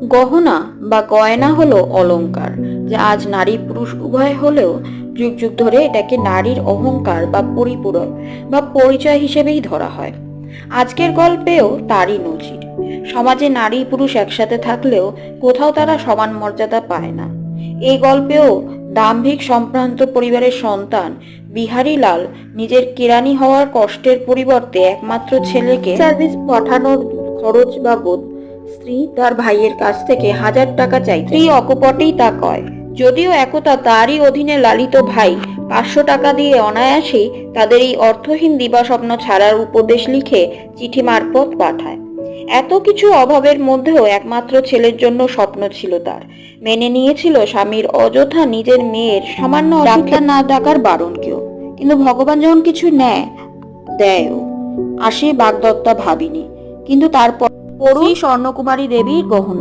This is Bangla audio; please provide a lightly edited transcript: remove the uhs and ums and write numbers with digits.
গহনা বা গয়না হলো অলংকার, যা আজ নারী পুরুষ উভয় হলেও যুগ যুগ ধরে এটাকে নারীর অহংকার বা পরিপূরক বা পরিচয় হিসেবেই ধরা হয়। আজকের গল্পেও তারই নজির। সমাজে নারী পুরুষ একসাথে থাকলেও কোথাও তারা সমান মর্যাদা পায় না। এই গল্পেও দাম্ভিক সম্ভ্রান্ত পরিবারের সন্তান বিহারী লাল নিজের কেরানি হওয়ার কষ্টের পরিবর্তে একমাত্র ছেলেকে সার্ভিস পাঠানোর খরচ বাবদ স্ত্রী তার ভাইয়ের কাছ থেকে 1000 টাকা চাই। স্ত্রী অকপটেই তা কয়, যদিও একতা তারই অধীনে লালিত ভাই 500 টাকা দিয়ে অনায়াসেই তাদের এই অর্থহীন দিবাস্বপ্ন ছাড়ার উপদেশ লিখে চিঠি মারফত পাঠায়। এত কিছু অভাবের মধ্যেও একমাত্র ছেলের জন্য স্বপ্ন ছিল তার। মেনে নিয়েছিল স্বামীর অযথা নিজের মেয়ের সামান্য ডাক্তার না ডাকার বারণকেও। কিন্তু ভগবান যখন কিছু দেয়ও, আসে বাগদত্তা ভাবিনি। কিন্তু তারপর পড়ুই স্বর্ণকুমারী দেবীর গহনা।